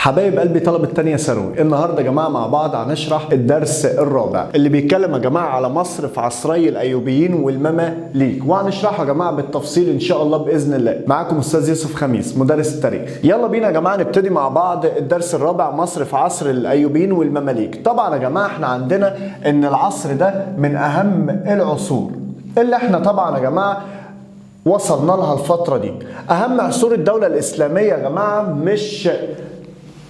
حبايب قلبي طلبة تانية ثانوي، النهارده يا جماعه مع بعض هنشرح الدرس الرابع اللي بيتكلم يا جماعه على مصر في عصري الايوبيين والمماليك، وهنشرحه يا جماعه بالتفصيل ان شاء الله باذن الله. معاكم استاذ يوسف خميس مدرس التاريخ. يلا بينا يا جماعه نبتدي مع بعض الدرس الرابع، مصر في عصر الايوبيين والمماليك. طبعا يا جماعه احنا عندنا ان العصر ده من اهم العصور اللي احنا طبعا يا جماعه وصلنا لها الفتره دي. اهم عصور الدوله الاسلاميه يا جماعه مش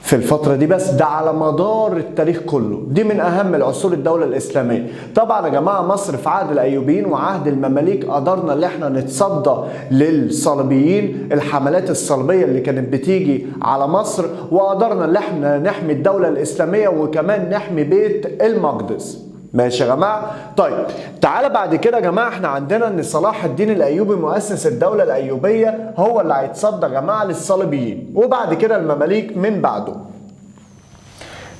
في الفترة دي بس، ده على مدار التاريخ كله، دي من أهم العصور الدولة الإسلامية. طبعا يا جماعة مصر في عهد الأيوبيين وعهد المماليك قدرنا اللي احنا نتصدى للصليبيين، الحملات الصليبية اللي كانت بتيجي على مصر، وقدرنا اللي احنا نحمي الدولة الإسلامية وكمان نحمي بيت المقدس. ماشي يا جماعه؟ طيب تعالى بعد كده يا جماعه احنا عندنا ان صلاح الدين الايوبي مؤسس الدوله الايوبيه هو اللي هيتصدى يا جماعه للصليبيين، وبعد كده المماليك من بعده.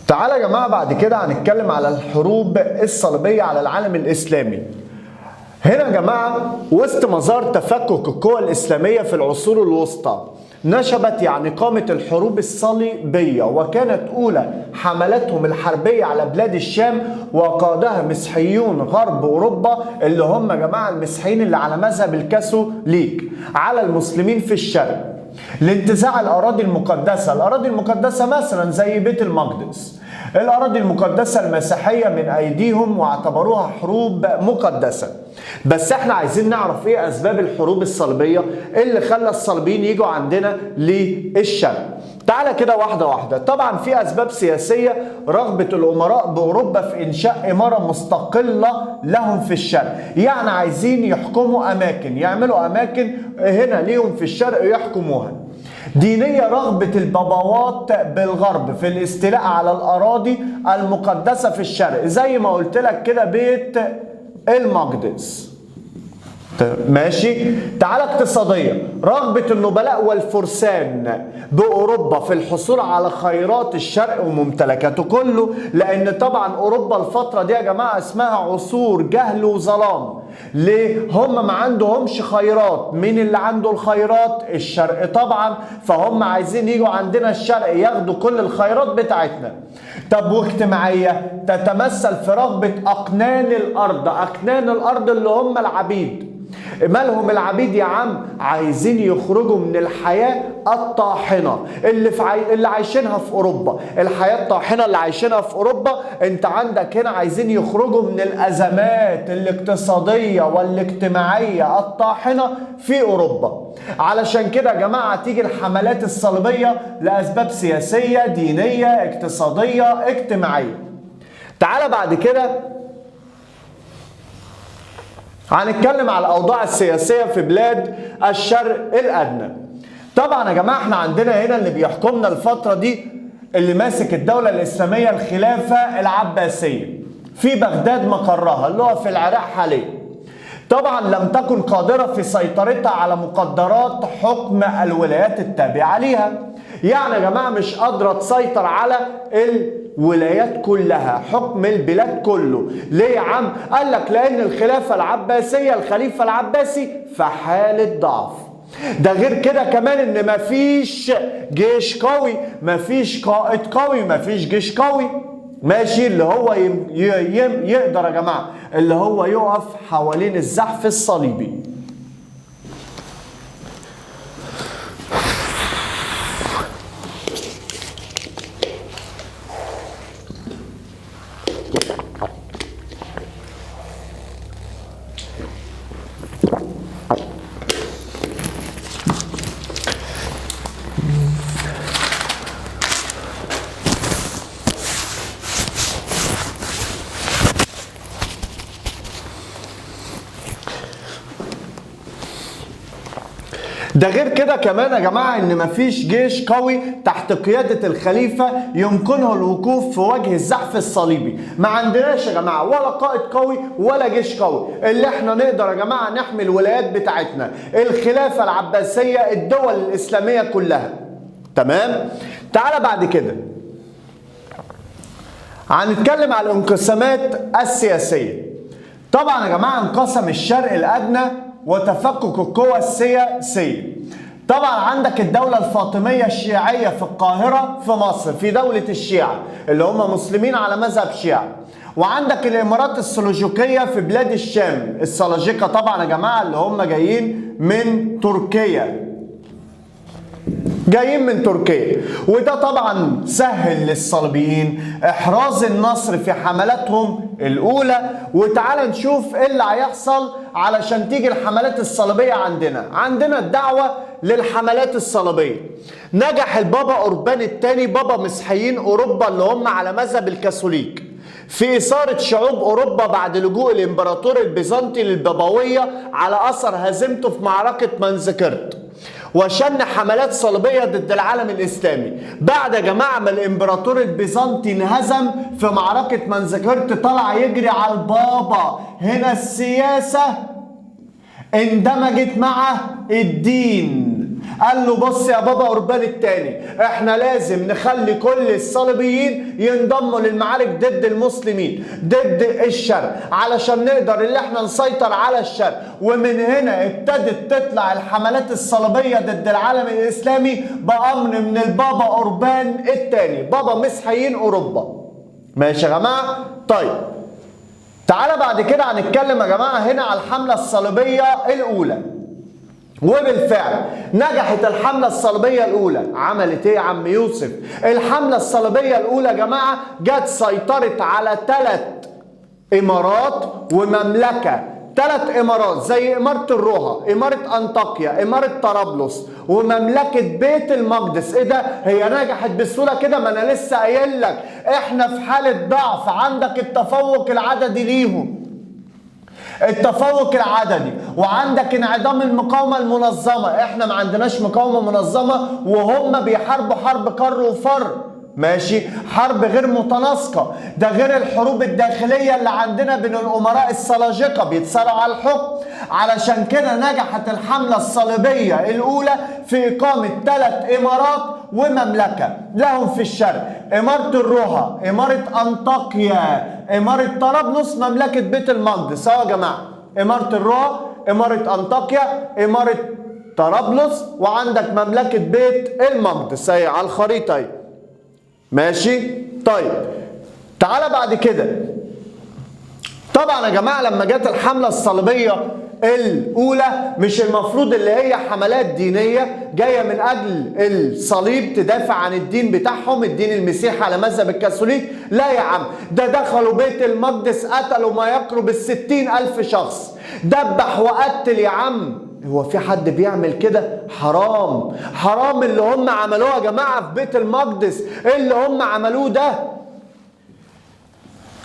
تعالى يا جماعه بعد كده هنتكلم على الحروب الصليبيه على العالم الاسلامي. هنا يا جماعه وسط مظاهر تفكك القوى الاسلاميه في العصور الوسطى نشبت يعني قامت الحروب الصليبية، وكانت أولى حملاتهم الحربية على بلاد الشام وقادها مسيحيون غرب أوروبا اللي هم يا جماعة المسيحيين اللي على مذهب الكاثوليك على المسلمين في الشرق لانتزاع الأراضي المقدسة. الأراضي المقدسة مثلا زي بيت المقدس، الأراضي المقدسة المسيحية من أيديهم واعتبروها حروب مقدسة. بس احنا عايزين نعرف ايه أسباب الحروب الصليبية اللي خلى الصليبيين يجوا عندنا للشرق. تعالى كده واحدة واحدة. طبعا في أسباب سياسية، رغبة الأمراء بأوروبا في إنشاء إمارة مستقلة لهم في الشرق، يعني عايزين يحكموا أماكن، يعملوا أماكن هنا ليهم في الشرق يحكموها. دينية، رغبة البابوات بالغرب في الاستيلاء على الأراضي المقدسة في الشرق زي ما قلت لك كده بيت المقدس. ماشي؟ تعالى اقتصادية، رغبة النبلاء والفرسان بأوروبا في الحصول على خيرات الشرق وممتلكاته كله، لأن طبعا أوروبا الفترة دي يا جماعة اسمها عصور جهل وظلام. ليه؟ هم ما عندهمش خيرات. مين اللي عنده الخيرات؟ الشرق طبعا، فهم عايزين يجوا عندنا الشرق ياخدوا كل الخيرات بتاعتنا. طب واجتماعية، تتمثل في رغبة أقنان الأرض، أقنان الأرض اللي هم العبيد. مالهم العبيد يا عم؟ عايزين يخرجوا من الحياة الطاحنة اللي عايشينها في أوروبا. الحياة الطاحنة اللي عايشينها في أوروبا، انت عندك هنا عايزين يخرجوا من الأزمات الاقتصادية والاجتماعية الطاحنة في أوروبا. علشان كده يا جماعة تيجي الحملات الصليبية لأسباب سياسية، دينية، اقتصادية، اجتماعية. تعال بعد كده هنتكلم على الأوضاع السياسية في بلاد الشرق الأدنى. طبعا يا جماعة احنا عندنا هنا اللي بيحكمنا الفترة دي اللي ماسك الدولة الإسلامية الخلافة العباسية في بغداد مقرها اللي هو في العراق حاليا. طبعا لم تكن قادرة في سيطرتها على مقدرات حكم الولايات التابعة ليها، يعني يا جماعة مش قادرة تسيطر على الولايات كلها، حكم البلاد كله. ليه يا عم؟ قال لك لأن الخلافة العباسية، الخليفة العباسي في حالة ضعف. ده غير كده كمان ان مفيش جيش قوي، مفيش قائد قوي، مفيش جيش قوي. ماشي؟ اللي هو يقدر يا جماعة اللي هو يقف حوالين الزحف الصليبي. ده غير كده كمان يا جماعة ان مفيش جيش قوي تحت قيادة الخليفة يمكنه الوقوف في وجه الزحف الصليبي. ما عندناش يا جماعة ولا قائد قوي ولا جيش قوي اللي احنا نقدر يا جماعة نحمي الولايات بتاعتنا، الخلافة العباسية، الدول الإسلامية كلها. تمام؟ تعال بعد كده هنتكلم على الانقسامات السياسية. طبعا يا جماعة انقسم الشرق الأدنى وتفكك القوى السياسية. طبعا عندك الدولة الفاطمية الشيعية في القاهرة في مصر، في دولة الشيعة اللي هم مسلمين على مذهب شيعي. وعندك الامارات السلجوقية في بلاد الشام، السلاجقة طبعا يا جماعة اللي هم جايين من تركيا، وده طبعا سهل للصليبيين احراز النصر في حملاتهم الاولى. وتعال نشوف ايه اللي هيحصل علشان تيجي الحملات الصليبيه. عندنا الدعوه للحملات الصليبيه. نجح البابا اوربان الثاني، بابا مسيحيين اوروبا اللي هم على مذهب الكاثوليك، في إثارة شعوب أوروبا بعد لجوء الإمبراطور البيزنطي للبابوية على أثر هزيمته في معركة منزكرت، وشن حملات صليبية ضد العالم الإسلامي. بعد يا جماعة ما الإمبراطور البيزنطي انهزم في معركة منزكرت، طلع يجري على البابا. هنا السياسة اندمجت مع الدين. قال له بص يا بابا اوربان الثاني، احنا لازم نخلي كل الصليبيين ينضموا للمعارك ضد المسلمين، ضد الشرق، علشان نقدر اللي احنا نسيطر على الشرق. ومن هنا ابتدت تطلع الحملات الصليبية ضد العالم الاسلامي بأمر من البابا اوربان الثاني، بابا مسيحيين اوروبا. ماشي يا جماعة؟ طيب تعالى بعد كده هنتكلم يا جماعة هنا على الحملة الصليبية الأولى. وبالفعل نجحت الحملة الصليبية الأولى. عملت إيه يا عم يوسف؟ الحملة الصليبية الأولى يا جماعة جت سيطرت على 3 إمارات ومملكة، 3 إمارات زي إمارة الروها، إمارة أنطاكيا، إمارة طرابلس، ومملكة بيت المقدس. إيه ده؟ هي نجحت بسهولة كده؟ ما أنا لسه قايل لك إحنا في حالة ضعف، عندك التفوق العددي ليهم، التفوق العددي، وعندك انعدام المقاومة المنظمة. احنا ما عندناش مقاومة منظمة، وهم بيحاربوا حرب كر وفر. ماشي، حرب غير متناسقة. ده غير الحروب الداخلية اللي عندنا بين الأمراء السلاجقة بيتصارعوا على الحكم. علشان كده نجحت الحملة الصليبية الأولى في إقامة 3 إمارات ومملكة لهم في الشرق: إمارة الروها، إمارة أنطاكيا، إمارة طرابلس، مملكة بيت المقدس. أهو يا جماعة، إمارة الروها، إمارة أنطاكيا، إمارة طرابلس، وعندك مملكة بيت المقدس أهي على الخريطة أهي. ماشي؟ طيب تعالى بعد كده. طبعا يا جماعة لما جت الحملة الصليبية الأولى، مش المفروض اللي هي حملات دينية جاية من أجل الصليب تدافع عن الدين بتاعهم، الدين المسيحي على مذهب الكاثوليك؟ لا يا عم، ده دخلوا بيت المقدس قتلوا ما يقرب 60,000 شخص، دبح وقتل يا عم. هو في حد بيعمل كده؟ حرام، حرام اللي هم عملوه يا جماعة في بيت المقدس. ايه اللي هم عملوه ده؟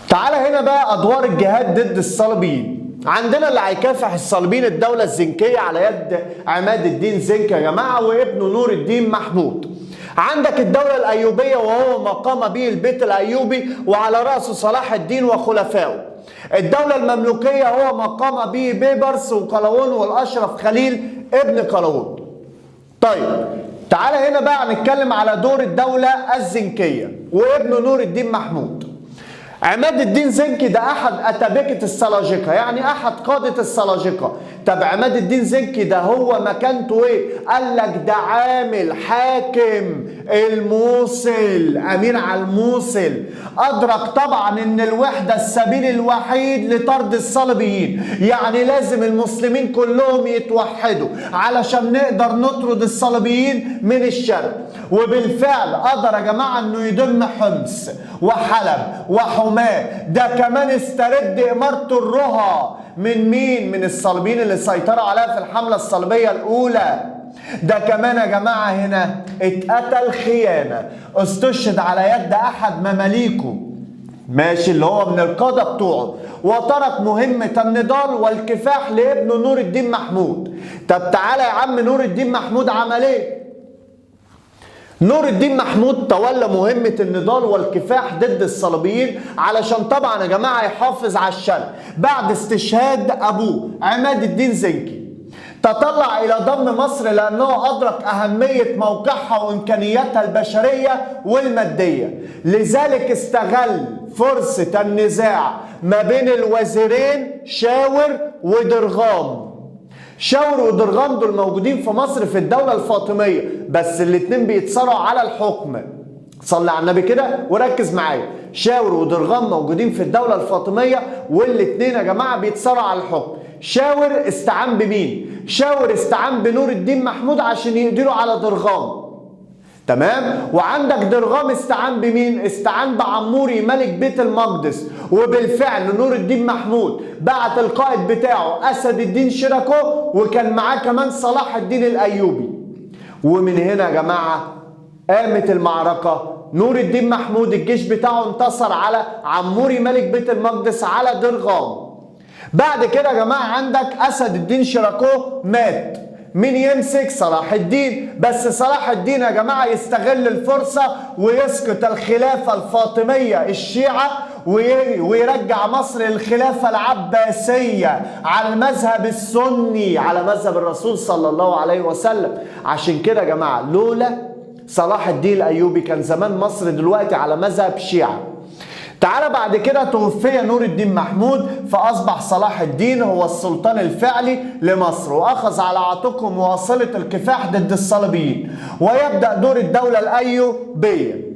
تعالى هنا بقى أدوار الجهاد ضد الصليبيين. عندنا اللي هيكافح الصليبيين الدولة الزنكية على يد عماد الدين زنكي يا جماعة وابنه نور الدين محمود. عندك الدولة الأيوبية وهو ما قام به البيت الأيوبي وعلى رأسه صلاح الدين وخلفائه. الدولة المملوكية هو ما قام به بيبرس وقلاوون والأشرف خليل ابن قلاوون. طيب تعالى هنا بقى نتكلم على دور الدولة الزنكية وابنه نور الدين محمود. عماد الدين زنكي ده أحد أتابكة السلاجقة، يعني أحد قادة السلاجقة. طب عماد الدين زنكي ده هو مكانته إيه؟ قال لك ده عامل حاكم الموصل، أمير على الموصل. أدرك طبعا إن الوحدة السبيل الوحيد لطرد الصليبيين، يعني لازم المسلمين كلهم يتوحدوا علشان نقدر نطرد الصليبيين من الشرق. وبالفعل قدر يا جماعة إنه يضم حمص وحلب وحماه. ده كمان استرد إمارة الروها من مين؟ من الصليبيين اللي سيطروا عليها في الحملة الصليبية الأولى. ده كمان يا جماعة هنا اتقتل خيانة، استشهد على يد أحد مماليكه، ماشي، اللي هو من القادة بتوعه، وترك مهمة النضال والكفاح لابنه نور الدين محمود. طب تعالى يا عم، نور الدين محمود عمل ايه؟ نور الدين محمود تولى مهمة النضال والكفاح ضد الصليبيين علشان طبعا يا جماعة يحافظ على الشرق بعد استشهاد أبوه عماد الدين زنكي. تطلع إلى ضم مصر لأنه أدرك أهمية موقعها وإمكانياتها البشرية والمادية، لذلك استغل فرصة النزاع ما بين الوزيرين شاور ودرغام شاور ودرغام دول موجودين في مصر في الدولة الفاطمية، بس الاتنين بيتصارعوا على الحكم. صلي على النبي كده وركز معايا. شاور ودرغام موجودين في الدولة الفاطمية، والاتنين يا جماعة بيتصارعوا على الحكم. شاور استعان بمين؟ شاور استعان بنور الدين محمود عشان يقدروا على درغام. تمام؟ وعندك درغام استعان بمين؟ استعان بعموري ملك بيت المقدس، وبالفعل نور الدين محمود بعت القائد بتاعه اسد الدين شيراكو، وكان معاه كمان صلاح الدين الايوبي. ومن هنا يا جماعه قامت المعركه. نور الدين محمود الجيش بتاعه انتصر على عموري ملك بيت المقدس على درغام. بعد كده يا جماعه عندك اسد الدين شيراكو مات. مين يمسك؟ صلاح الدين. بس صلاح الدين يا جماعه يستغل الفرصه ويسقط الخلافه الفاطميه الشيعه ويرجع مصر للخلافه العباسيه على المذهب السني، على مذهب الرسول صلى الله عليه وسلم. عشان كده يا جماعه لولا صلاح الدين الايوبي كان زمان مصر دلوقتي على مذهب شيعه. تعالى بعد كده توفي نور الدين محمود، فأصبح صلاح الدين هو السلطان الفعلي لمصر، وأخذ على عاتقه مواصلة الكفاح ضد الصليبيين، ويبدأ دور الدولة الأيوبية.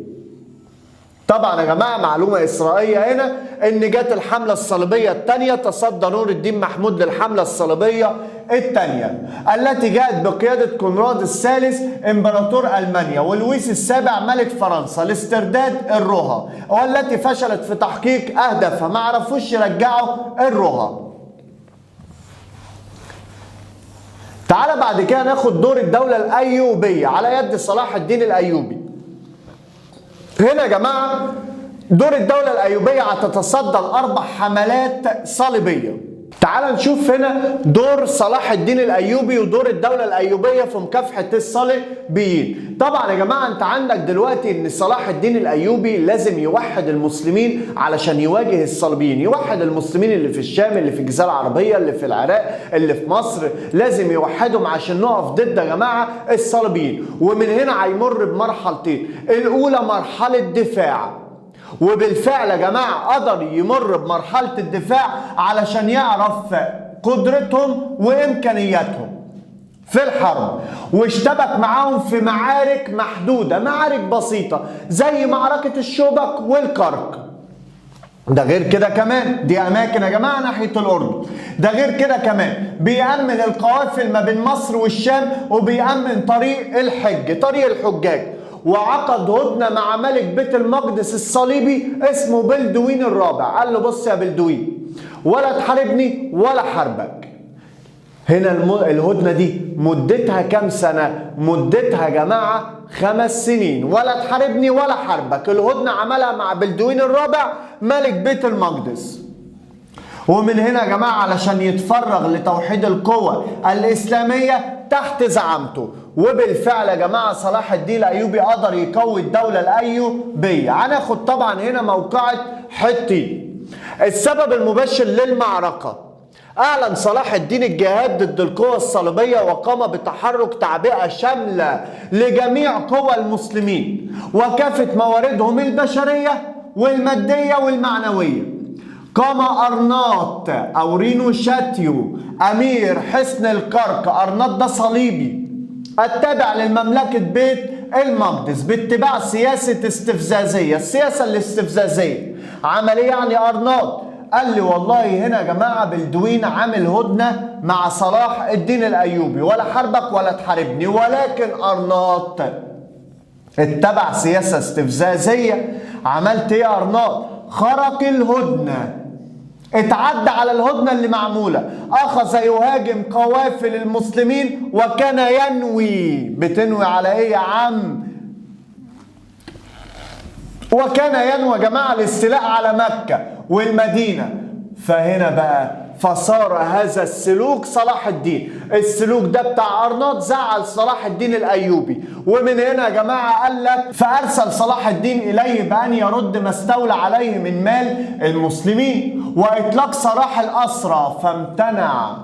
طبعا يا جماعة معلومة إسرائيلية هنا إن جت الحملة الصليبية الثانية، تصدى نور الدين محمود للحملة الصليبية الثانية التي جاءت بقيادة كونراد الثالث إمبراطور ألمانيا ولويس السابع ملك فرنسا لاسترداد الرها، والتي فشلت في تحقيق أهدافها، ما عرفوش يرجعوا الرها. تعال بعد كده ناخد دور الدولة الأيوبية على يد صلاح الدين الأيوبي. هنا يا جماعة دور الدولة الأيوبية هتتصدى لأربع حملات صليبية. تعال نشوف هنا دور صلاح الدين الأيوبي ودور الدولة الأيوبية في مكافحة الصليبيين. طبعا يا جماعة انت عندك دلوقتي ان صلاح الدين الأيوبي لازم يوحد المسلمين علشان يواجه الصليبيين، يوحد المسلمين اللي في الشام، اللي في الجزيرة العربية، اللي في العراق، اللي في مصر، لازم يوحدهم عشان نقف ضد يا جماعة الصليبيين. ومن هنا هيمر بمرحلتين، الأولى مرحلة دفاع، وبالفعل يا جماعة قدر يمر بمرحلة الدفاع علشان يعرف قدرتهم وإمكانياتهم في الحرب، واشتبك معاهم في معارك محدودة، معارك بسيطة زي معركة الشوبك والكرك. ده غير كده كمان دي أماكن يا جماعة ناحية الأردن. ده غير كده كمان بيأمن القوافل ما بين مصر والشام، وبيأمن طريق الحج، طريق الحجاج. وعقد هدنة مع ملك بيت المقدس الصليبي اسمه بلدوين الرابع. قال له بص يا بلدوين، ولا تحاربني ولا حربك. هنا الهدنة دي مدتها كام سنة؟ مدتها يا جماعة 5 سنين. ولا تحاربني ولا حربك. الهدنة عملها مع بلدوين الرابع ملك بيت المقدس. ومن هنا يا جماعة علشان يتفرغ لتوحيد القوى الإسلامية تحت زعامته. وبالفعل يا جماعة صلاح الدين الأيوبي قدر يقوي الدولة الأيوبية. هناخد طبعا هنا موقعة حطين. السبب المباشر للمعركة، أعلن صلاح الدين الجهاد ضد القوى الصليبية، وقام بتحرك تعبئة شاملة لجميع قوى المسلمين وكافة مواردهم البشرية والمادية والمعنوية. قام أرناط أو رينو شاتيو أمير حصن الكرك، أرناط ده صليبي التابع للمملكة بيت المقدس، باتباع سياسة استفزازية. السياسة الاستفزازية عمل ايه يعني أرناط؟ قال لي والله هنا يا جماعة بلدوين عامل هدنة مع صلاح الدين الأيوبي، ولا حربك ولا تحاربني. ولكن أرناط اتبع سياسة استفزازية. عملت ايه يا أرناط؟ خرق الهدنة، اتعدى على الهدنة اللي معمولة، أخذ يهاجم قوافل المسلمين، وكان ينوي. بتنوي على ايه يا عم؟ وكان ينوي يا جماعة الاستيلاء على مكة والمدينة. فهنا بقى فصار هذا السلوك صلاح الدين، السلوك ده بتاع أرناط زعل صلاح الدين الأيوبي. ومن هنا يا جماعة قال لك فأرسل صلاح الدين إليه بأن يرد ما استولى عليه من مال المسلمين وإطلاق سراح الأسرى، فامتنع.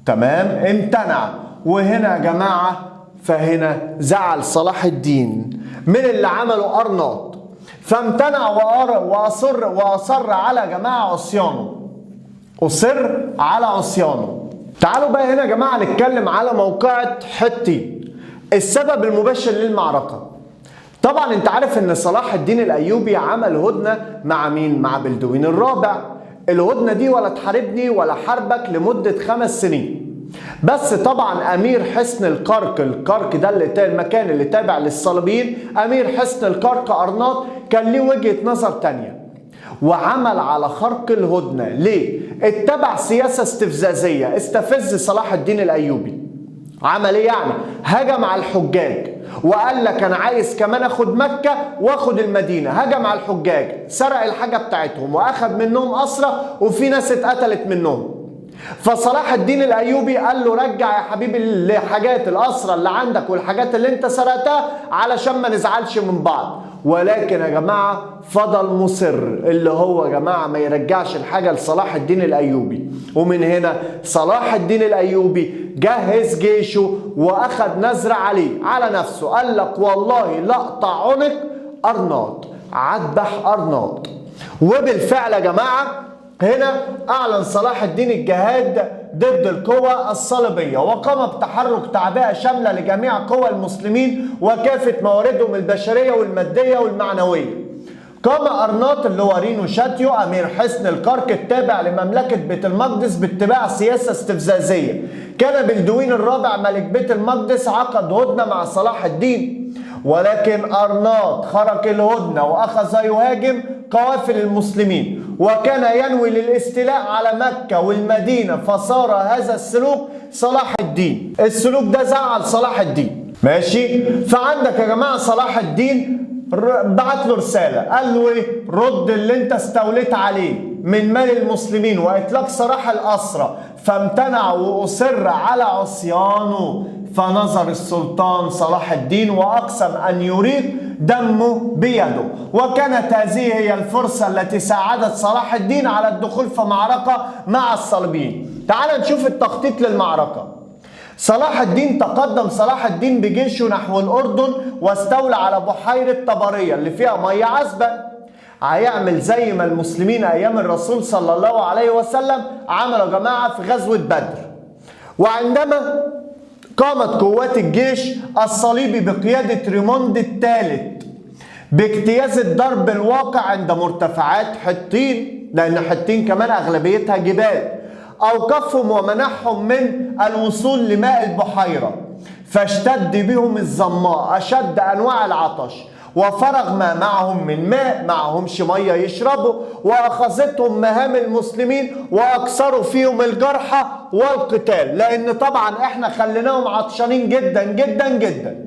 تمام، امتنع. وهنا يا جماعة فهنا زعل صلاح الدين من اللي عمله أرناط، فامتنع وأصر على جماعة عصيانه، أصر على عصيانه. تعالوا بقى هنا يا جماعة نتكلم على موقعة حطين. السبب المباشر للمعركة، طبعا انت عارف ان صلاح الدين الايوبي عمل هدنة مع مين؟ مع بلدوين الرابع. الهدنة دي ولا تحاربني ولا حاربك لمدة 5 سنين. بس طبعا امير حصن الكرك ده المكان اللي تابع للصليبيين، امير حصن الكرك ارناط كان ليه وجهة نظر تانية وعمل على خرق الهدنة. ليه؟ اتبع سياسة استفزازية، استفز صلاح الدين الايوبي. عمل ايه يعني؟ هجم على الحجاج وقال لك انا عايز كمان اخد مكة واخد المدينة. هجم على الحجاج، سرق الحاجة بتاعتهم واخد منهم اسرى وفي ناس اتقتلت منهم. فصلاح الدين الايوبي قال له رجع يا حبيبي الحاجات الاسرى اللي عندك والحاجات اللي انت سرقتها علشان ما نزعلش من بعض. ولكن يا جماعه فضل مصر اللي هو يا جماعه ما يرجعش الحاجه لصلاح الدين الايوبي. ومن هنا صلاح الدين الايوبي جهز جيشه واخد نذر عليه على نفسه، قال لك والله لا اقطع عنق ارناط، عذبح ارناط. وبالفعل يا جماعه هنا أعلن صلاح الدين الجهاد ضد القوى الصليبية، وقام بتحرك تعبئة شاملة لجميع قوى المسلمين وكافة مواردهم البشرية والمادية والمعنوية. قام أرناط اللي هو رينو شاتيو أمير حصن الكرك التابع لمملكة بيت المقدس باتباع سياسة استفزازية. كان بلدوين الرابع ملك بيت المقدس عقد هدنة مع صلاح الدين، ولكن أرناط خرق الهدنة وأخذ يهاجم قوافل المسلمين وكان ينوي للاستيلاء على مكة والمدينة، فصار هذا السلوك صلاح الدين. السلوك ده زعل صلاح الدين، ماشي؟ فعندك يا جماعة صلاح الدين بعت له رسالة، قال له ايه؟ رد اللي انت استوليت عليه من مال المسلمين واطلاق سراح الأسرى. فامتنع وأصر على عصيانه، فنظر السلطان صلاح الدين وأقسم أن يريق دمه بيده. وكانت هذه هي الفرصة التي ساعدت صلاح الدين على الدخول في معركة مع الصليبيين. تعال نشوف التخطيط للمعركة. صلاح الدين تقدم صلاح الدين بجيشه نحو الأردن واستولى على بحيرة طبرية اللي فيها مية عذبة. هيعمل زي ما المسلمين أيام الرسول صلى الله عليه وسلم عملوا يا جماعة في غزوة بدر. وعندما قامت قوات الجيش الصليبي بقيادة ريموند الثالث باجتياز الضرب الواقع عند مرتفعات حطين، لأن حطين كمان أغلبيتها جبال، أوقفهم ومنعهم من الوصول لماء البحيرة، فاشتد بهم الظماء أشد أنواع العطش، وفرغ ما معهم من ماء، معهمش مية يشربوا، وأخذتهم مهام المسلمين وأكثروا فيهم الجرحى والقتال، لأن طبعا احنا خليناهم عطشانين جدا جدا جدا.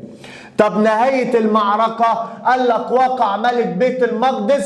طب نهاية المعركة قال لك وقع ملك بيت المقدس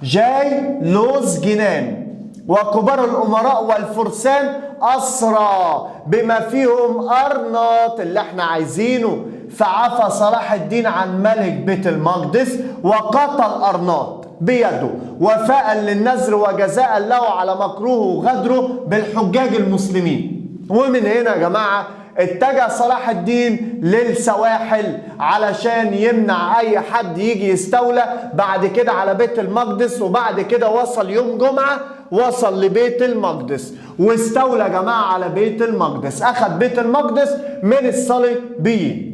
جاي لوز جنان وكبار الأمراء والفرسان أسرى بما فيهم أرناط اللي احنا عايزينه. فعفى صلاح الدين عن ملك بيت المقدس وقتل أرناط بيده وفاء للنذر وجزاء له على مكروه وغدره بالحجاج المسلمين. ومن هنا يا جماعة اتجه صلاح الدين للسواحل علشان يمنع اي حد يجي يستولى بعد كده على بيت المقدس. وبعد كده وصل يوم جمعة وصل لبيت المقدس واستولى يا جماعة على بيت المقدس، اخذ بيت المقدس من الصليبيين.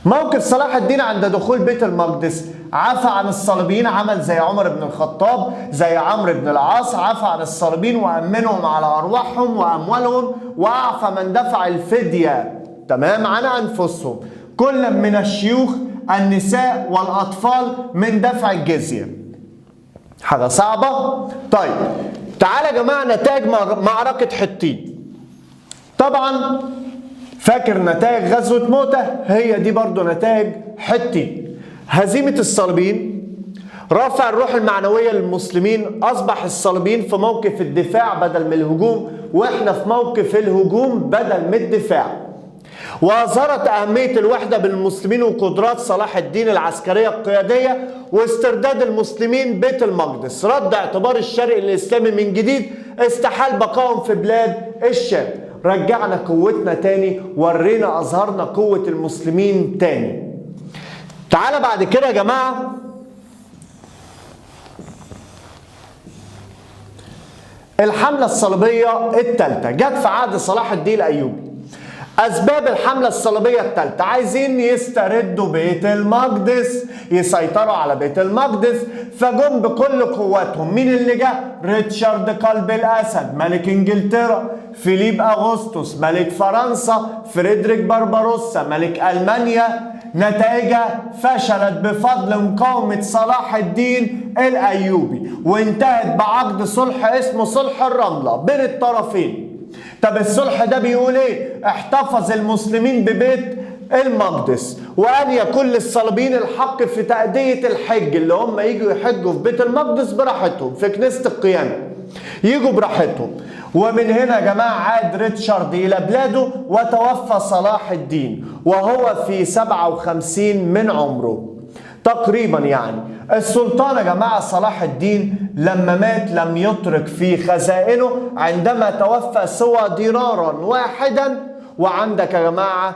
موقف صلاح الدين عند دخول بيت المقدس، عفى عن الصليبيين، عمل زي عمر بن الخطاب زي عمرو بن العاص، عفى عن الصليبيين وأمنهم على أرواحهم وأموالهم، وأعفى من دفع الفدية تمام عن أنفسهم، كل من الشيوخ النساء والأطفال من دفع الجزية. حاجة صعبة. طيب تعالى يا جماعة نتائج معركة حطين. طبعا فاكر نتائج غزوة موتة؟ هي دي برضو نتائج حطين. هزيمة الصليبيين، رفع الروح المعنوية للمسلمين، أصبح الصليبيين في موقف الدفاع بدل من الهجوم، وإحنا في موقف الهجوم بدل من الدفاع. وأظهرت أهمية الوحدة بين المسلمين وقدرات صلاح الدين العسكرية القيادية واسترداد المسلمين بيت المقدس، رد اعتبار الشرق الإسلامي من جديد، استحال بقائهم في بلاد الشام. رجعنا قوتنا تاني، ورينا أظهرنا قوة المسلمين تاني. تعالى بعد كده يا جماعة الحملة الصليبية الثالثة جت في عهد صلاح الدين الأيوبي. أسباب الحملة الصليبية الثالثة: عايزين يستردوا بيت المقدس، يسيطروا على بيت المقدس، فجم بكل قواتهم. مين اللي جه؟ ريتشارد قلب الأسد ملك إنجلترا، فيليب أغسطس ملك فرنسا، فريدريك بربروسا ملك ألمانيا. نتائجها فشلت بفضل مقاومة صلاح الدين الأيوبي، وانتهت بعقد صلح اسمه صلح الرملة بين الطرفين. طب الصلح ده بيقول ايه؟ احتفظ المسلمين ببيت المقدس، وأن يكون للصليبيين الحق في تأدية الحج، اللي هم يجوا يحجوا في بيت المقدس براحتهم في كنيسة القيامة، يجوا براحتهم. ومن هنا يا جماعة عاد ريتشارد إلى بلاده، وتوفى صلاح الدين وهو في 57 من عمره تقريبا. يعني السلطان يا جماعة صلاح الدين لما مات لم يترك في خزائنه عندما توفى سوى دينارا واحدا، وعندك يا جماعة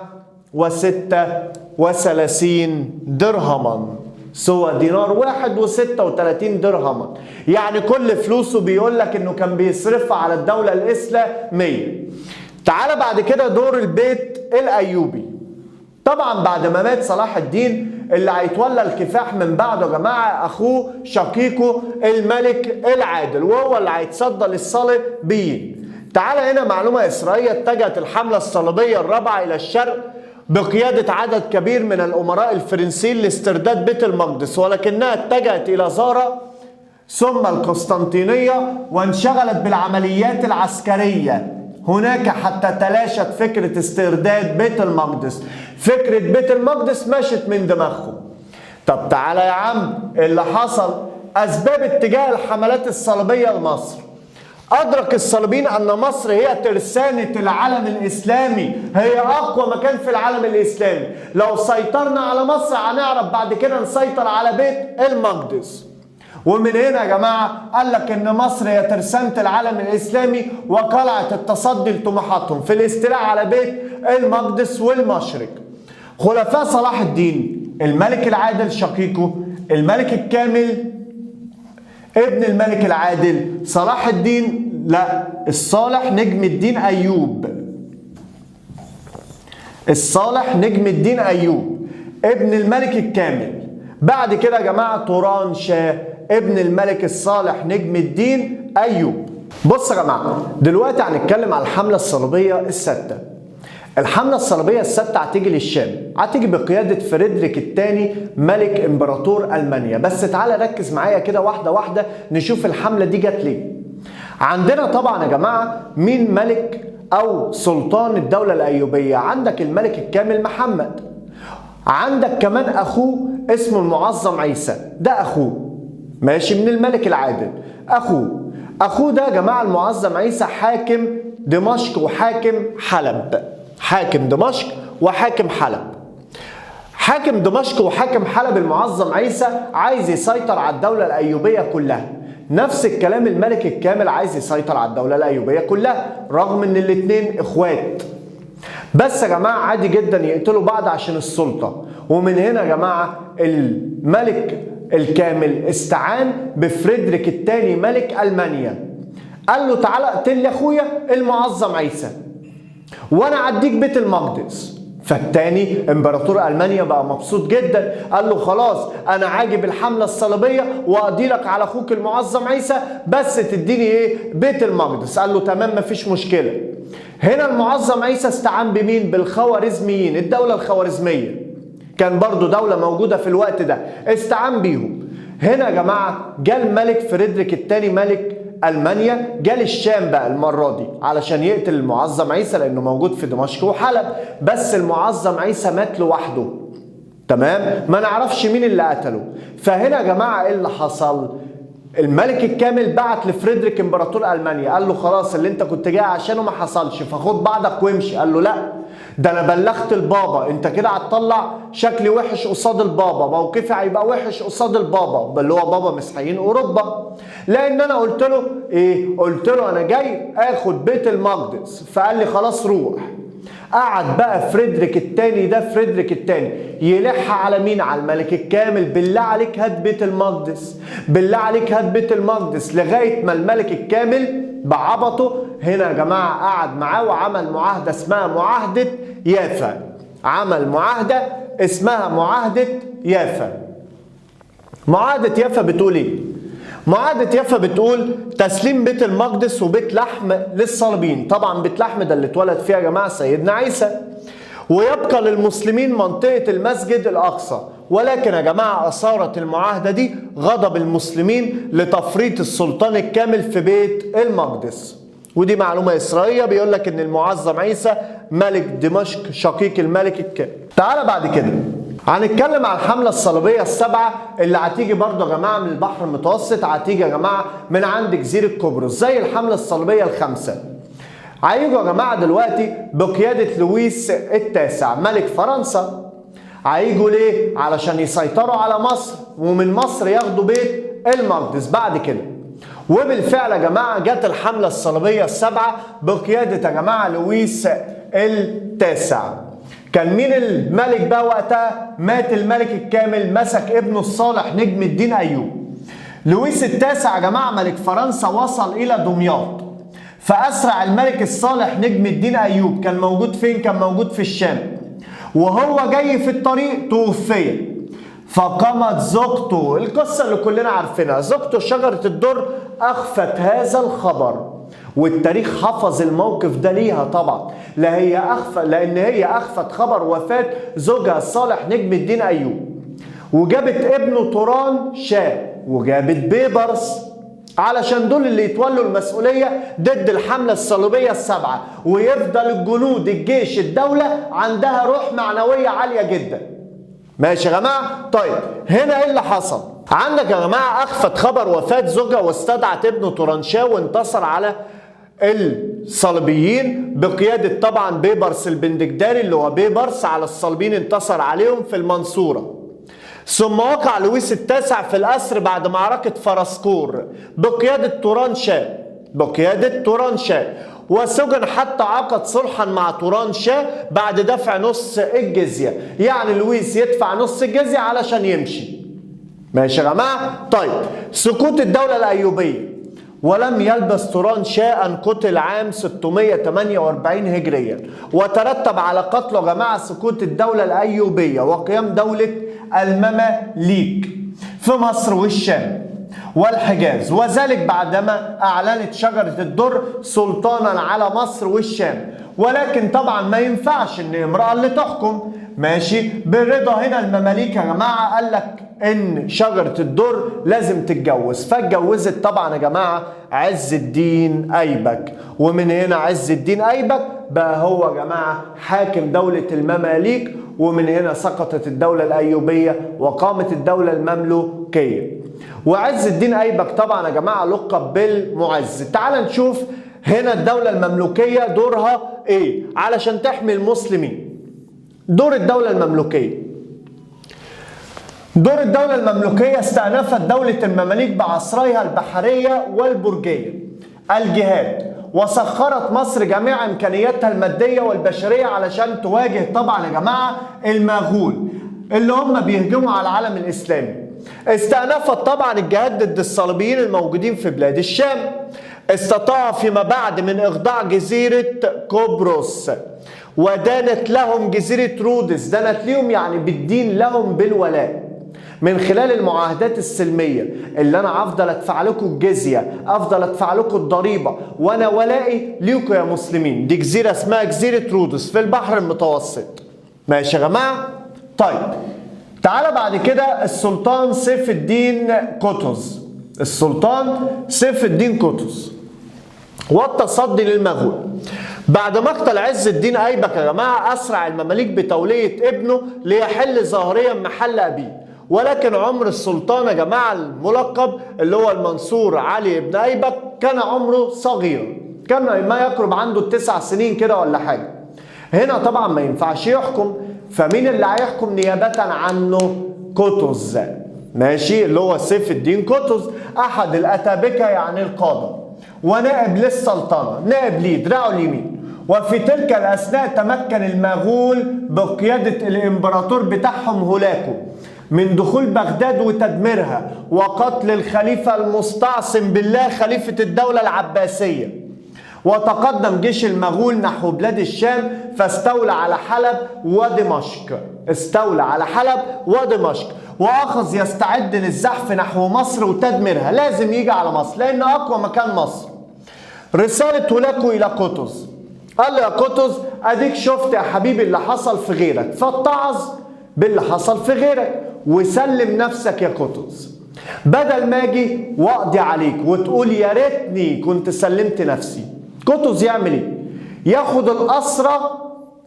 36 درهما، سوى دينار واحد و36 درهما. يعني كل فلوسه بيقول لك انه كان بيصرفها على الدولة الإسلامية. تعال بعد كده دور البيت الأيوبي. طبعا بعد ما مات صلاح الدين اللي هيتولى الكفاح من بعده يا جماعه اخوه شقيقه الملك العادل، وهو اللي هيتصدى للصليبيين. تعالى هنا معلومه اسرائيليه: اتجهت الحمله الصليبيه الرابعه الى الشرق بقياده عدد كبير من الامراء الفرنسيين لاسترداد بيت المقدس، ولكنها اتجهت الى زارا ثم القسطنطينيه، وانشغلت بالعمليات العسكريه هناك حتى تلاشت فكرة استرداد بيت المقدس. فكرة بيت المقدس مشت من دماغهم. طب تعالى يا عم اللي حصل. أسباب اتجاه الحملات الصليبية لمصر: أدرك الصليبيين أن مصر هي ترسانة العالم الإسلامي، هي أقوى مكان في العالم الإسلامي. لو سيطرنا على مصر هنعرف بعد كده نسيطر على بيت المقدس. ومن هنا يا جماعة قال لك ان مصر هي ترسانة العالم الاسلامي، وقلعت التصدي لطموحاتهم في الاستيلاء على بيت المقدس والمشرق. خلفاء صلاح الدين: الملك العادل شقيقه، الملك الكامل ابن الملك العادل، صلاح الدين الصالح نجم الدين ايوب، الصالح نجم الدين ايوب ابن الملك الكامل. بعد كده يا جماعة توران شاه ابن الملك الصالح نجم الدين أيوب. بص يا جماعة دلوقتي هنتكلم على الحملة الصليبية السادسة. الحملة الصليبية السادسة هتيجي للشام، هتيجي بقيادة فريدريك الثاني ملك امبراطور ألمانيا. بس تعالى ركز معايا كده واحدة واحدة نشوف الحملة دي جت ليه. عندنا طبعا يا جماعة مين ملك أو سلطان الدولة الأيوبية؟ عندك الملك الكامل محمد، عندك كمان أخوه اسمه المعظم عيسى، ده أخوه ماشي من الملك العادل. أخوه ده يا جماعة المعظم عيسى حاكم دمشق وحاكم حلب، حاكم دمشق وحاكم حلب. حاكم دمشق وحاكم حلب المعظم عيسى عايز يسيطر على الدولة الأيوبية كلها. نفس الكلام الملك الكامل عايز يسيطر على الدولة الأيوبية كلها، رغم ان الاتنين اخوات. بس يا جماعة عادي جدا يقتلوا بعض عشان السلطة. ومن هنا يا جماعة الملك الكامل استعان بفريدريك الثاني ملك ألمانيا، قال له تعالى اقتل لي اخويا المعظم عيسى وانا اديك بيت المقدس. فالتاني امبراطور المانيا بقى مبسوط جدا، قال له خلاص انا عاجب الحمله الصليبيه واقضي لك على اخوك المعظم عيسى، بس تديني ايه؟ بيت المقدس. قال له تمام مفيش مشكله. هنا المعظم عيسى استعان بمين؟ بالخوارزميين، الدوله الخوارزميه كان برضو دولة موجودة في الوقت ده، استعان بيهم. هنا يا جماعة جاء الملك فريدريك الثاني ملك ألمانيا، جاء الشام بقى المرة دي علشان يقتل المعظم عيسى لأنه موجود في دمشق وحلب. بس المعظم عيسى مات لوحده، تمام؟ ما نعرفش مين اللي قتله. فهنا يا جماعة ايه اللي حصل؟ الملك الكامل بعت لفريدريك امبراطور ألمانيا، قال له خلاص اللي انت كنت جاي عشانه ما حصلش، فخد بعضك وامشي. قال له لا، ده انا بلغت البابا، انت كده هتطلع شكلي وحش قصاد البابا، موقفي هيبقى وحش قصاد البابا اللي هو بابا مسيحيين اوروبا، لان انا قلت له ايه؟ قلت له انا جاي اخد بيت المقدس. فقال لي خلاص روح. قعد بقى فريدريك الثاني ده، فريدريك الثاني يلح على مين؟ على الملك الكامل، بالله عليك هات بيت المقدس، بالله عليك هات بيت المقدس، لغايه ما الملك الكامل بعبطه. هنا يا جماعة قعد معاه وعمل معاهدة اسمها معاهدة يافا. عمل معاهدة اسمها معاهدة يافا. معاهدة يافا بتقول ايه؟ معاهدة يافا بتقول تسليم بيت المقدس وبيت لحم للصليبيين. طبعا بيت لحم ده اللي اتولد فيها يا جماعة سيدنا عيسى. ويبقى للمسلمين منطقة المسجد الأقصى. ولكن يا جماعة أثارت المعاهدة دي غضب المسلمين لتفريط السلطان الكامل في بيت المقدس. ودي معلومة إسرائيلية، بيقول لك إن المعظم عيسى ملك دمشق شقيق الملك الكامل. تعال بعد كده هنتكلم عن الحملة الصليبية السبعة اللي هتيجي برضه يا جماعة من البحر المتوسط، هتيجي يا جماعة من عند جزيرة قبرص زي الحملة الصليبية الخمسة. هيجوا يا جماعة دلوقتي بقيادة لويس التاسع ملك فرنسا. هيجوا ليه؟ علشان يسيطروا على مصر، ومن مصر ياخدوا بيت المقدس بعد كده. وبالفعل يا جماعة جت الحملة الصليبية السبعة بقيادة يا جماعة لويس التاسع. كان مين الملك بقى وقتها؟ مات الملك الكامل، مسك ابنه الصالح نجم الدين أيوب. لويس التاسع يا جماعة ملك فرنسا وصل إلى دمياط، فأسرع الملك الصالح نجم الدين أيوب. كان موجود فين؟ كان موجود في الشام. وهو جاي في الطريق توفي، فقامت زوجته، القصة اللي كلنا عارفينها، زوجته شجرة الدر أخفت هذا الخبر. والتاريخ حفظ الموقف ده ليها طبعا، لأن هي أخفت خبر وفاة زوجها الصالح نجم الدين أيوب. وجابت ابنه طوران شاه، وجابت بيبرس، علشان دول اللي يتولوا المسؤولية ضد الحملة الصليبية السبعة. ويفضل الجنود الجيش الدولة عندها روح معنوية عالية جدا. ماشي يا جماعة؟ طيب هنا ايه اللي حصل؟ عندك يا جماعة أخفت خبر وفاة زوجها واستدعت ابنه طورانشاه وانتصر على الصليبيين بقيادة طبعا بيبرس البندقداري اللي هو بيبرس على الصليبيين، انتصر عليهم في المنصورة. ثم وقع لويس التاسع في الأسر بعد معركة فرسكور بقيادة طورانشاه وسجن حتى عقد صلحا مع طورانشاه بعد دفع نص الجزية. يعني لويس يدفع نص الجزية علشان يمشي. ماشي يا جماعة؟ طيب سقوط الدولة الأيوبية. ولم يلبث طورانشاه أن قتل عام 648 هجريا، وترتب على قتله يا جماعة سقوط الدولة الأيوبية وقيام دولة المماليك في مصر والشام والحجاز، وذلك بعدما أعلنت شجرة الدر سلطانا على مصر والشام. ولكن طبعا ما ينفعش ان امرأة اللي تحكم. ماشي؟ بالرضا هنا المماليك يا جماعة قال لك ان شجرة الدر لازم تتجوز، فاتجوزت طبعا يا جماعة عز الدين أيبك. ومن هنا عز الدين أيبك بقى هو يا جماعة حاكم دولة المماليك، ومن هنا سقطت الدولة الأيوبية وقامت الدولة المملوكية. وعز الدين أيبك طبعا يا جماعة لقب بالمعز. تعال نشوف هنا الدولة المملوكية دورها ايه علشان تحمي المسلمين. دور الدولة المملوكية، دور الدولة المملوكية استأنفت دولة المماليك بعصريها البحرية والبرجية الجهاد، وسخرت مصر جميع إمكانياتها المادية والبشرية علشان تواجه طبعا يا جماعة المغول اللي هم بيهجموا على العالم الإسلامي. استأنفت طبعا الجهاد ضد الصليبيين الموجودين في بلاد الشام. استطاع فيما بعد من إخضاع جزيرة قبرص، ودانت لهم جزيرة رودس. دانت لهم يعني بالدين لهم بالولاء من خلال المعاهدات السلمية اللي أنا أفضل أدفع لكم الجزية، أفضل أدفع لكم الضريبة، وأنا ولائي ليكم يا مسلمين. دي جزيرة اسمها جزيرة رودس في البحر المتوسط. ماشي يا جماعة؟ طيب تعالى بعد كده السلطان سيف الدين قطز. السلطان سيف الدين قطز والتصدي للمغول. بعد مقتل عز الدين أيبك يا جماعة أسرع المماليك بتولية ابنه ليحل ظاهريا محل أبيه. ولكن عمر السلطان يا جماعة الملقب اللي هو المنصور علي بن أيبك كان عمره صغير، كان ما يقرب عنده 9 سنين كده ولا حاجة. هنا طبعا ما ينفعش يحكم، فمين اللي هيحكم نيابة عنه؟ قطز. ماشي؟ اللي هو سيف الدين قطز أحد الأتابكة يعني القادة، ونائب للسلطنة، نائب ليه دراعه اليمين. وفي تلك الأثناء تمكن المغول بقيادة الإمبراطور بتاعهم هولاكو من دخول بغداد وتدميرها وقتل الخليفة المستعصم بالله خليفة الدولة العباسية. وتقدم جيش المغول نحو بلاد الشام فاستولى على حلب ودمشق، استولى على حلب ودمشق، واخذ يستعد للزحف نحو مصر وتدميرها. لازم يجي على مصر لان اقوى مكان مصر. رسالة هولاكو الى قطز، قال له يا قطز اديك شفت يا حبيبي اللي حصل في غيرك، فاتعظ باللي حصل في غيرك وسلم نفسك يا قطز، بدل ما اجي واقضي عليك وتقول يا ريتني كنت سلمت نفسي. قطز يعمل ايه؟ ياخد الاسرى،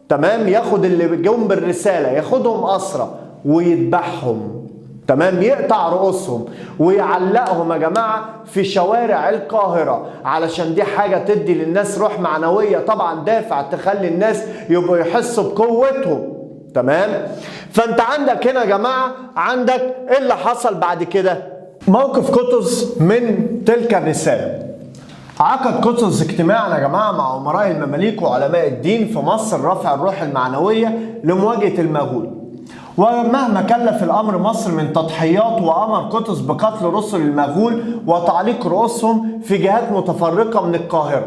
تمام، ياخد اللي جم بالرساله ياخدهم اسرى ويذبحهم، تمام، يقطع رؤوسهم ويعلقهم يا جماعه في شوارع القاهره، علشان دي حاجه تدي للناس روح معنويه، طبعا دافع تخلي الناس يبقوا يحسوا بقوتهم، تمام. فانت عندك هنا يا جماعه عندك ايه اللي حصل بعد كده؟ موقف قطز من تلك الرساله. عقد قطز اجتماعا يا جماعه مع امراء المماليك وعلماء الدين في مصر رفع الروح المعنويه لمواجهه المغول. ومهما كلف الامر مصر من تضحيات، وامر قطز بقتل رسل المغول وتعليق رؤوسهم في جهات متفرقه من القاهره.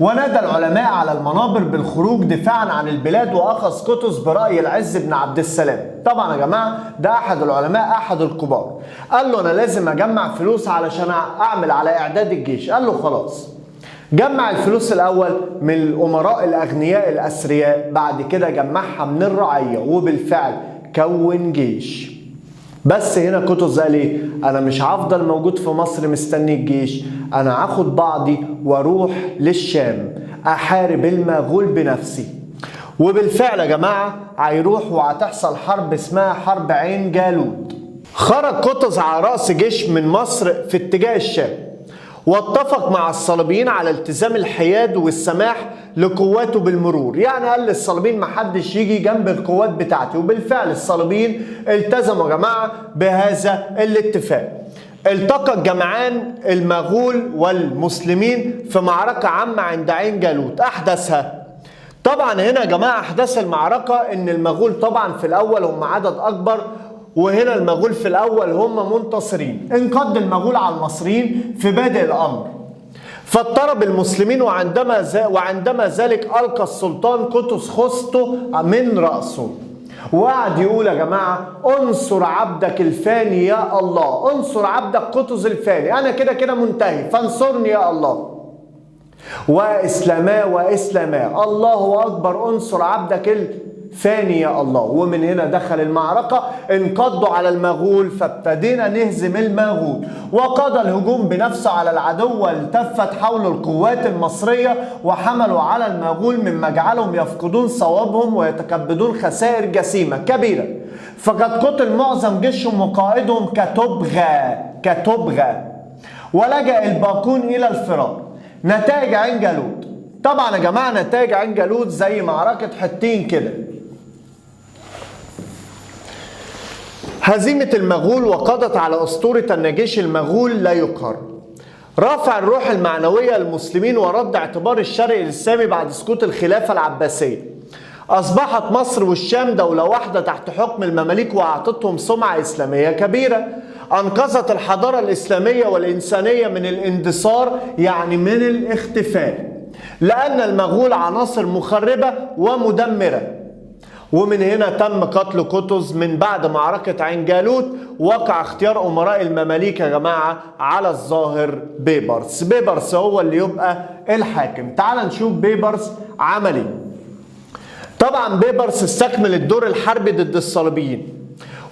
ونادى العلماء على المنابر بالخروج دفاعا عن البلاد، واخذ قطز براي العز بن عبد السلام. طبعا يا جماعه ده احد العلماء احد الكبار، قال له انا لازم اجمع فلوس علشان اعمل على اعداد الجيش. قال له خلاص جمع الفلوس الاول من الامراء الاغنياء الاثرياء، بعد كده جمعها من الرعيه، وبالفعل كون جيش. بس هنا قطز قال ايه؟ انا مش هفضل موجود في مصر مستني الجيش، انا هاخد بعضي واروح للشام احارب المغول بنفسي. وبالفعل يا جماعه هيروح وهتحصل حرب اسمها حرب عين جالوت. خرج قطز على راس جيش من مصر في اتجاه الشام، واتفق مع الصليبيين على التزام الحياد والسماح لقواته بالمرور، يعني قال للصليبيين محدش يجي جنب القوات بتاعتي. وبالفعل الصليبيين التزموا يا جماعه بهذا الاتفاق. التقى الجمعان المغول والمسلمين في معركه عامه عند عين جالوت احدثها. طبعا هنا يا جماعه احداث المعركه ان المغول طبعا في الاول هم عدد اكبر، وهنا المغول في الاول هم منتصرين. انقض المغول على المصريين في بادئ الامر، فاضطرب المسلمين، وعندما ذلك القى السلطان قطز خسته من راسه، وقعد يقول يا جماعه انصر عبدك الفاني يا الله، انصر عبدك قطز الفاني، انا كده كده منتهي فانصرني يا الله. واسلاما واسلاما، الله اكبر، انصر عبدك الفاني يا الله. ومن هنا دخل المعركه، انقضوا على المغول، فابتدينا نهزم المغول. وقاد الهجوم بنفسه على العدو، والتفت حول القوات المصريه وحملوا على المغول، مما جعلهم يفقدون صوابهم ويتكبدون خسائر جسيمه كبيره. فقد قتل معظم جيشهم وقائدهم كتبغى، ولجأ الباقون الى الفرار. نتائج عين جالوت، طبعا يا جماعه نتائج عين جالوت زي معركه حطين كده. هزيمه المغول وقضت على اسطوره ان جيش المغول لا يقهر. رفع الروح المعنويه للمسلمين ورد اعتبار الشرق الاسلامي بعد سقوط الخلافه العباسيه. اصبحت مصر والشام دوله واحده تحت حكم المماليك، واعطتهم سمعه اسلاميه كبيره. أنقذت الحضارة الإسلامية والإنسانية من الاندثار، يعني من الاختفاء، لأن المغول عناصر مخربة ومدمرة. ومن هنا تم قتل قطز. من بعد معركة عين جالوت وقع اختيار أمراء المماليك يا جماعة على الظاهر بيبرس. بيبرس هو اللي يبقى الحاكم. تعال نشوف بيبرس عملي. طبعا بيبرس استكمل الدور الحربي ضد الصليبيين،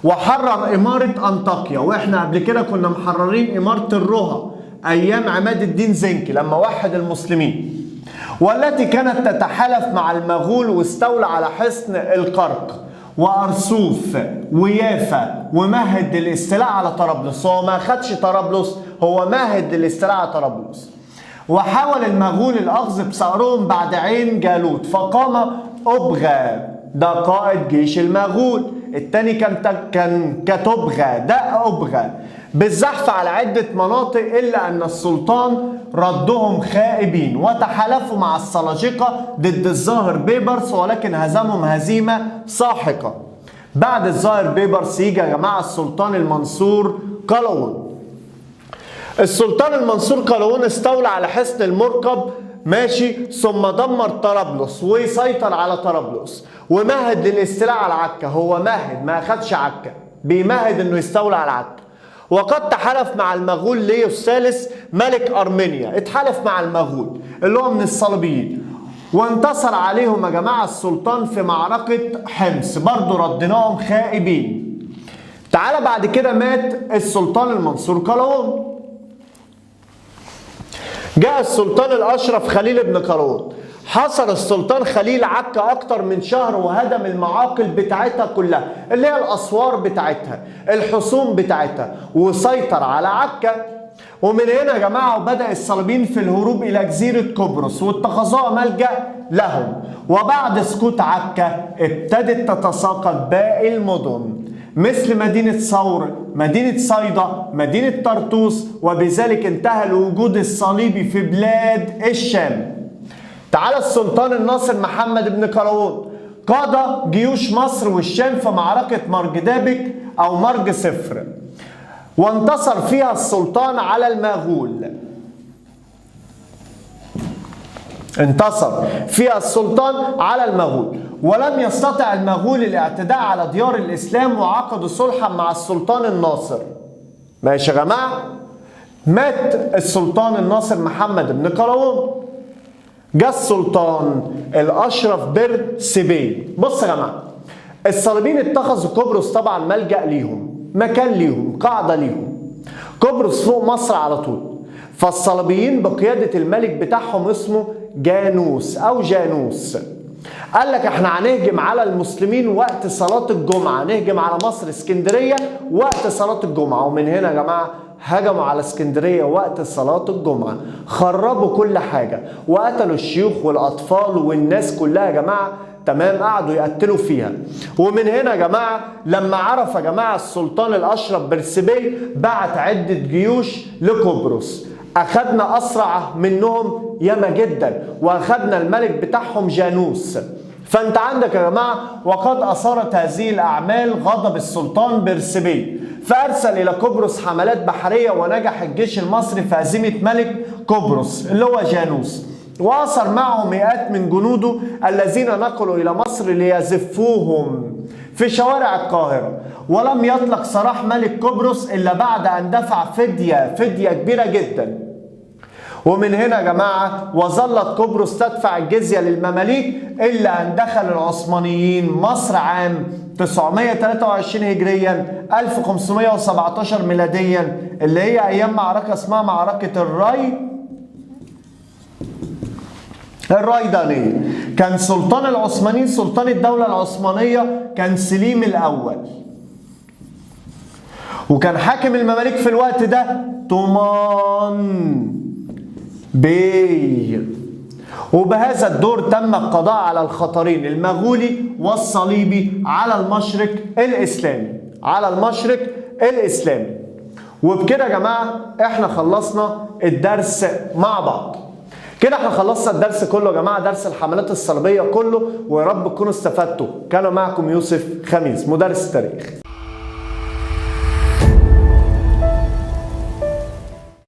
وحرر إمارة أنطاكيا. وإحنا قبل كده كنا محررين إمارة الروها أيام عماد الدين زنكي لما وحد المسلمين، والتي كانت تتحالف مع المغول، واستولى على حصن القرق وأرسوف ويافا، ومهد للاستيلاء على طرابلس. هو ما أخدش طرابلس، هو مهد للاستيلاء على طرابلس. وحاول المغول الأخذ بثأرهم بعد عين جالوت، فقام أبغى، ده قائد جيش المغول. التاني كان كتبغى، ده أبغى، بالزحف على عدة مناطق، إلا أن السلطان ردهم خائبين، وتحالفوا مع السلاجقة ضد الظاهر بيبرس، ولكن هزمهم هزيمة ساحقة. بعد الظاهر بيبرس يجي يا جماعه السلطان المنصور قلاوون. السلطان المنصور قلاوون استولى على حصن المركب ماشي، ثم دمر طرابلس ويسيطر على طرابلس ومهد للاستيلاء على عكا. هو مهد، ما اخدش عكا، بيمهد انه يستولى على عكا. وقد تحالف مع المغول ليو الثالث ملك ارمينيا، اتحالف مع المغول اللي هو من الصليبيين، وانتصر عليهم يا جماعه السلطان في معركه حمص، برضه ردناهم خائبين. تعالى بعد كده مات السلطان المنصور قلاوون. جاء السلطان الاشرف خليل بن قلاوون، حصر السلطان خليل عكا اكتر من شهر وهدم المعاقل بتاعتها كلها اللي هي الاسوار بتاعتها، الحصون بتاعتها، وسيطر على عكا. ومن هنا يا جماعه وبدأ الصليبيين في الهروب الى جزيره قبرص واتخذوها ملجأ لهم. وبعد سقوط عكا ابتدت تتساقط باقي المدن مثل مدينة ثور، مدينة صيدا، مدينة طرطوس، وبذلك انتهى الوجود الصليبي في بلاد الشام. تعالى السلطان الناصر محمد بن قلاوون قاد جيوش مصر والشام في معركة مرج دابك أو مرج صفر، وانتصر فيها السلطان على المغول. انتصر فيها السلطان على المغول، ولم يستطع المغول الاعتداء على ديار الإسلام، وعقدوا صلحا مع السلطان الناصر. ماشي يا جماعة؟ مات السلطان الناصر محمد بن قلاوون، جاء السلطان الأشرف برسبيل. بص يا جماعة، الصليبيين اتخذوا قبرص طبعا ملجأ ليهم، مكان ليهم، قاعدة ليهم. قبرص فوق مصر على طول. فالصليبيين بقيادة الملك بتاعهم اسمه جانوس أو جانوس قال لك احنا هنهجم على المسلمين وقت صلاة الجمعة، نهجم على مصر اسكندرية وقت صلاة الجمعة. ومن هنا يا جماعة هجموا على اسكندرية وقت صلاة الجمعة، خربوا كل حاجة وقتلوا الشيوخ والأطفال والناس كلها يا جماعة، تمام، قعدوا يقتلوا فيها. ومن هنا يا جماعة لما عرف يا جماعة السلطان الأشرف برسبيل بعت عدة جيوش لقبرص، أخذنا أسرع منهم ياما جدا، وأخذنا الملك بتاعهم جانوس. فأنت عندك يا جماعة وقد أثارت هذه الأعمال غضب السلطان برسبيل، فأرسل إلى قبرص حملات بحرية، ونجح الجيش المصري في هزيمة ملك قبرص اللي هو جانوس، وأسر معه مئات من جنوده الذين نقلوا إلى مصر ليزفوهم في شوارع القاهرة. ولم يطلق سراح ملك قبرص إلا بعد أن دفع فدية كبيرة جدا. ومن هنا يا جماعة وظلت قبرص تدفع الجزية للمماليك إلا أن دخل العثمانيين مصر عام 923 هجريا 1517 ميلاديا، اللي هي أيام معركة اسمها معركة الريدانية. كان سلطان العثمانيين، سلطان الدولة العثمانية كان سليم الأول، وكان حاكم المماليك في الوقت ده طومان بي. وبهذا الدور تم القضاء على الخطرين المغولي والصليبي على المشرق الإسلامي. وبكده يا جماعة احنا خلصنا الدرس مع بعض. كده احنا خلصنا الدرس كله يا جماعة، درس الحملات الصليبية كله، ويا رب تكونوا استفدتوا. كان معكم يوسف خميس مدرس التاريخ.